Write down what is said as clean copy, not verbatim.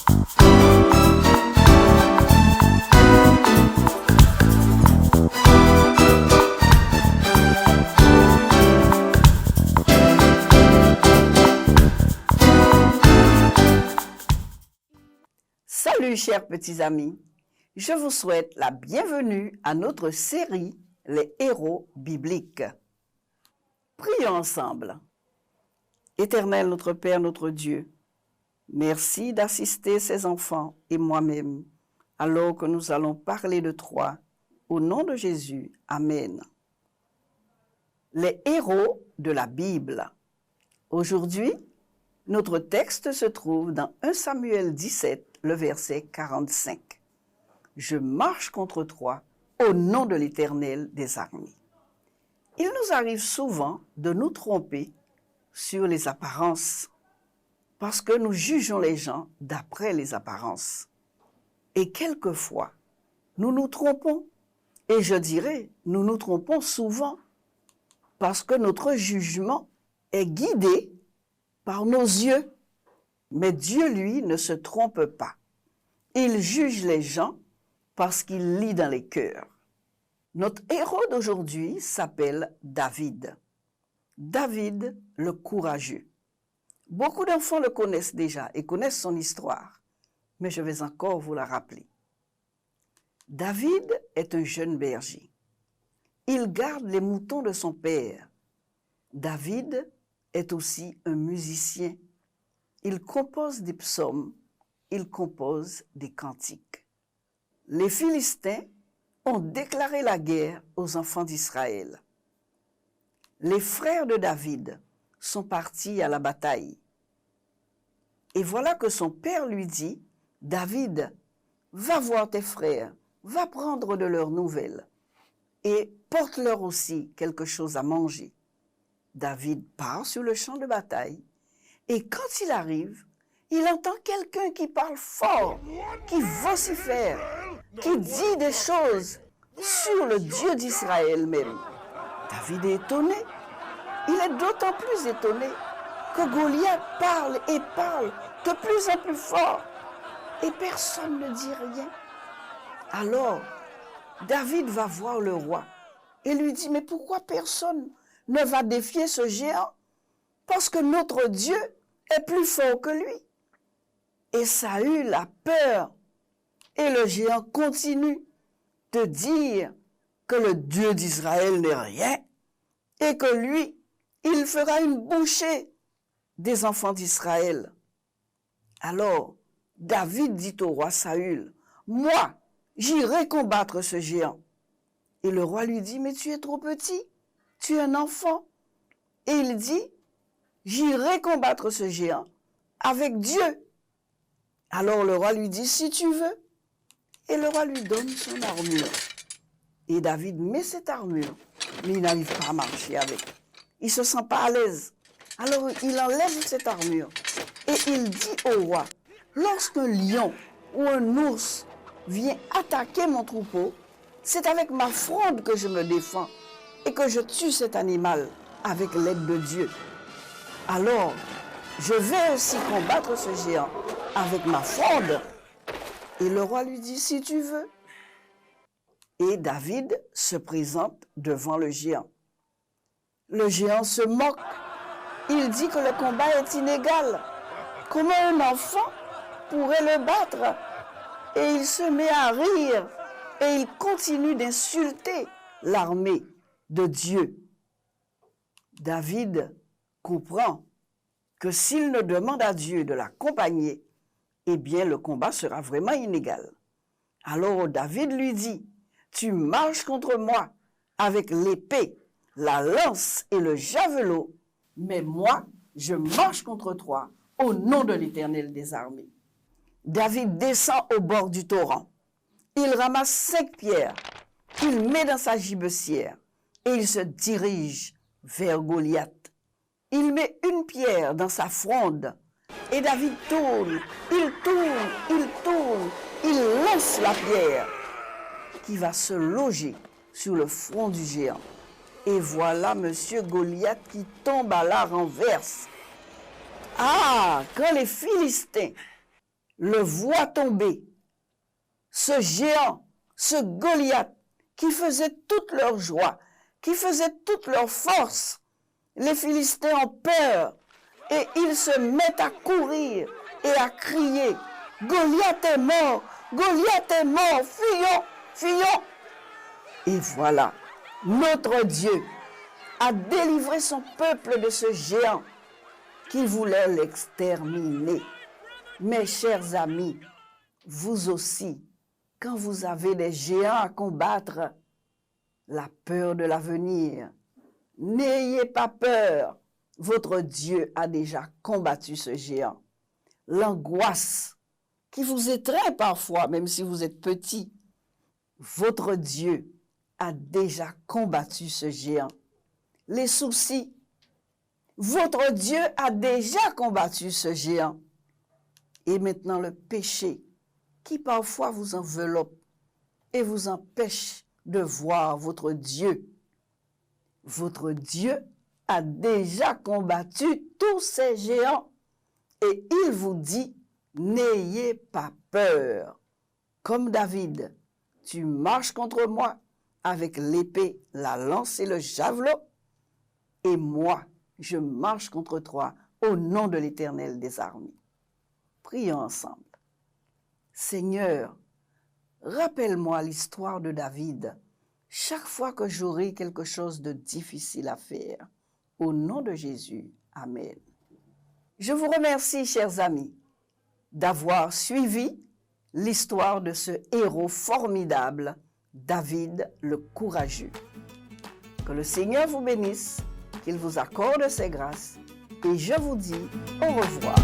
Salut chers petits amis, je vous souhaite la bienvenue à notre série Les héros bibliques. Prions ensemble. Éternel notre Père, notre Dieu, merci d'assister ces enfants et moi-même alors que nous allons parler de toi. Au nom de Jésus, Amen. Les héros de la Bible. Aujourd'hui, notre texte se trouve dans 1 Samuel 17, le verset 45. Je marche contre toi au nom de l'Éternel des armées. Il nous arrive souvent de nous tromper sur les apparences, parce que nous jugeons les gens d'après les apparences. Et quelquefois, nous nous trompons, et je dirais, nous nous trompons souvent, parce que notre jugement est guidé par nos yeux. Mais Dieu, lui, ne se trompe pas. Il juge les gens parce qu'il lit dans les cœurs. Notre héros d'aujourd'hui s'appelle David. David, le courageux. Beaucoup d'enfants le connaissent déjà et connaissent son histoire, mais je vais encore vous la rappeler. David est un jeune berger. Il garde les moutons de son père. David est aussi un musicien. Il compose des psaumes, il compose des cantiques. Les Philistins ont déclaré la guerre aux enfants d'Israël. Les frères de David sont partis à la bataille. Et voilà que son père lui dit, « David, va voir tes frères, va prendre de leurs nouvelles et porte-leur aussi quelque chose à manger. » David part sur le champ de bataille. Et quand il arrive, il entend quelqu'un qui parle fort, qui vocifère, qui dit des choses sur le Dieu d'Israël même. David est étonné. Il est d'autant plus étonné que Goliath parle et parle de plus en plus fort. Et personne ne dit rien. Alors, David va voir le roi et lui dit, « Mais pourquoi personne ne va défier ce géant? Parce que notre Dieu est plus fort que lui. » Et Saül a peur. Et le géant continue de dire que le Dieu d'Israël n'est rien et que lui, il fera une bouchée des enfants d'Israël. Alors, David dit au roi Saül, « Moi, j'irai combattre ce géant. » Et le roi lui dit, « Mais tu es trop petit, tu es un enfant. » Et il dit, « J'irai combattre ce géant avec Dieu. » Alors le roi lui dit, « Si tu veux. » Et le roi lui donne son armure. Et David met cette armure, mais il n'arrive pas à marcher avec. Il ne se sent pas à l'aise. Alors il enlève cette armure et il dit au roi, « Lorsqu'un lion ou un ours vient attaquer mon troupeau, c'est avec ma fronde que je me défends et que je tue cet animal avec l'aide de Dieu. Alors, je vais aussi combattre ce géant avec ma fronde. » Et le roi lui dit, « Si tu veux. » Et David se présente devant le géant. Le géant se moque. Il dit que le combat est inégal. Comment un enfant pourrait le battre? Et il se met à rire et il continue d'insulter l'armée de Dieu. David comprend que s'il ne demande à Dieu de l'accompagner, eh bien le combat sera vraiment inégal. Alors David lui dit, « Tu marches contre moi avec l'épée, la lance et le javelot, mais moi, je marche contre toi au nom de l'Éternel des armées. » David descend au bord du torrent. Il ramasse 5 pierres, il met dans sa gibecière et il se dirige vers Goliath. Il met une pierre dans sa fronde et David tourne, il lance la pierre qui va se loger sur le front du géant. Et voilà monsieur Goliath qui tombe à la renverse. Ah, quand les Philistins le voit tomber, ce géant, ce Goliath, qui faisait toute leur joie, qui faisait toute leur force. Les Philistins ont peur et ils se mettent à courir et à crier, « Goliath est mort! Goliath est mort! Fuyons! Fuyons! » Et voilà, notre Dieu a délivré son peuple de ce géant qui voulait l'exterminer. Mes chers amis, vous aussi, quand vous avez des géants à combattre, la peur de l'avenir, n'ayez pas peur. Votre Dieu a déjà combattu ce géant. L'angoisse qui vous étreint parfois, même si vous êtes petit, votre Dieu a déjà combattu ce géant. Les soucis, votre Dieu a déjà combattu ce géant. Et maintenant le péché qui parfois vous enveloppe et vous empêche de voir votre Dieu. Votre Dieu a déjà combattu tous ces géants et il vous dit, n'ayez pas peur. Comme David, tu marches contre moi avec l'épée, la lance et le javelot, et moi, je marche contre toi au nom de l'Éternel des armées. Prions ensemble. Seigneur, rappelle-moi l'histoire de David chaque fois que j'aurai quelque chose de difficile à faire. Au nom de Jésus, Amen. Je vous remercie, chers amis, d'avoir suivi l'histoire de ce héros formidable, David le courageux. Que le Seigneur vous bénisse, qu'il vous accorde ses grâces, et je vous dis au revoir.